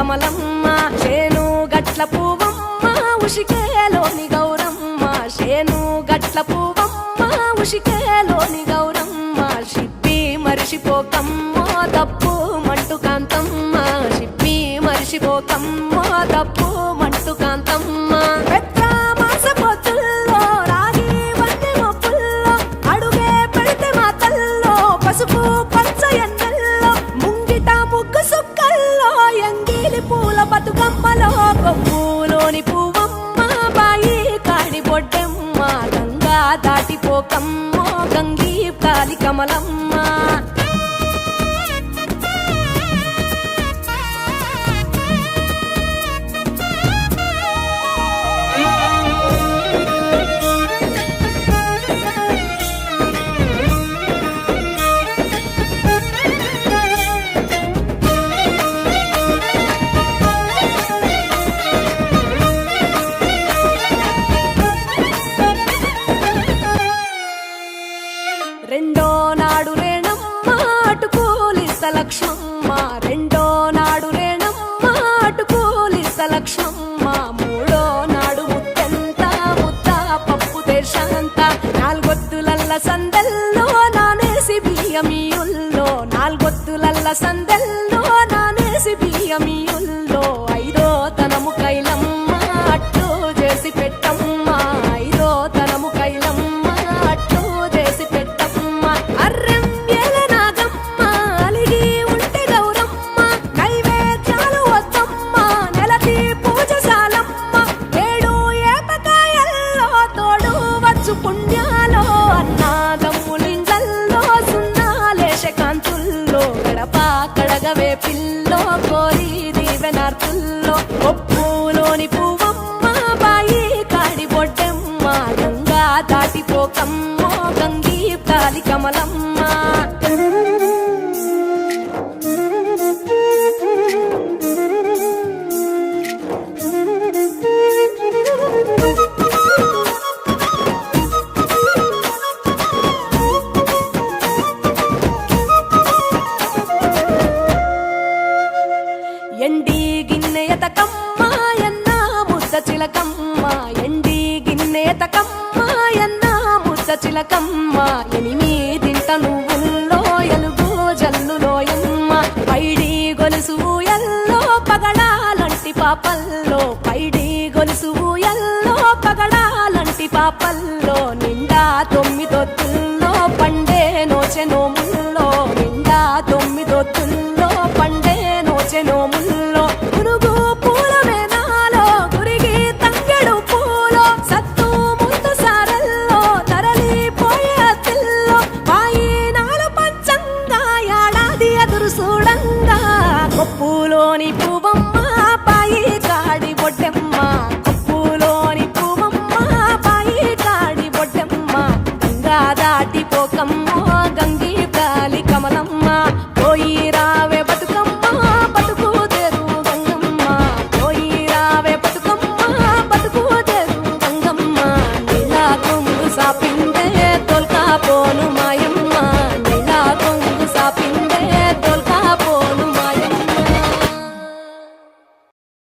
కమలమ్మ శేను గట్ల పువ్వమ్మ ఉషికేలోని గౌరమ్మ శేను గట్ల పువ్వమ్మ ఉషికేలోని గౌరమ్మ షిప్పి మరిషిపోకమ్మో తప్పు మంటు కాంతమ్మ షిప్పి మరిషిపోకమ్మో తప్పు మంటు కాంతమ్మ పసుపు పచ్చ ఎన్నెల్లో ముంగిట ముగ్గు సుక్కల్లో ఎంగిలి పూల బతుకమ్మలో కొమ్ములోని పువ్వమ్మ బాయి కాడి బొడ్డెమ్మ గంగా దాటిపోకమ్మో గంగీ కాలి కమలమ్మ రెండో నాడు రేణమ్మ అటుకూలిస్త లక్ష్మమ్మ రెండో నాడు రేణమ్మ అటుకూలిస్త లక్ష్మమ్మ మూడో నాడు ముత్తెంత ముద్ద పప్పు దేశంత నాలుగొత్తులల్ల సందెల్లో నానేసి బియ్యమియుల్లో నాలుగొత్తులల్ల సందెల్లో నానేసి బియ్యమియుల్లో ఐదో తనము కైలమ్మ అట్టు చేసి పెట్టమ్మ ఐదో తనము కైలమ్మ పుణ్యాలో అన్నాదమ్ములింగల్లో సున్నాలేశ కాంతుల్లో గడప కడగవే పిల్లో కోరి దీవెనార్తుల్లో ఒప్పులోని పువ్వమ్మ బాయి కాడి బొడ్డెమ్మ గంగా దాటిపోకమ్మో గంగీ కాలి కమలమ్మ ఎండి గిన్నెయతకమ్మ ఎన్న ముద్ద చిలకమ్మ ఎండి గిన్నెయతకమ్మ ఎన్న ముద్ద చిలకమ్మ ఎనిమిదింట నువ్వుల్లో ఎలుగు జల్లులోయమ్మ పైడి గొలుసు ఎల్లో పగడాలంటి పాపల్లో పైడి గొలుసు ఎల్లో పగడాలంటి పాపల్లో నిండా తొమ్మిదొత్తుల్లో పండే నోచె నోముల్లో నిండా తొమ్మిదొత్తుల్లో పండే నోచె నోముల్లో పురుగు పూల మేనాలో గురిగి తంగెడు పూలో సత్తు ముందు సారల్లో తరలిపోయే అతిల్లో వాయినాలు పంచంగా ఏడాది ఎదురు చూడంగా కొప్పులోని పువ్వమ్మ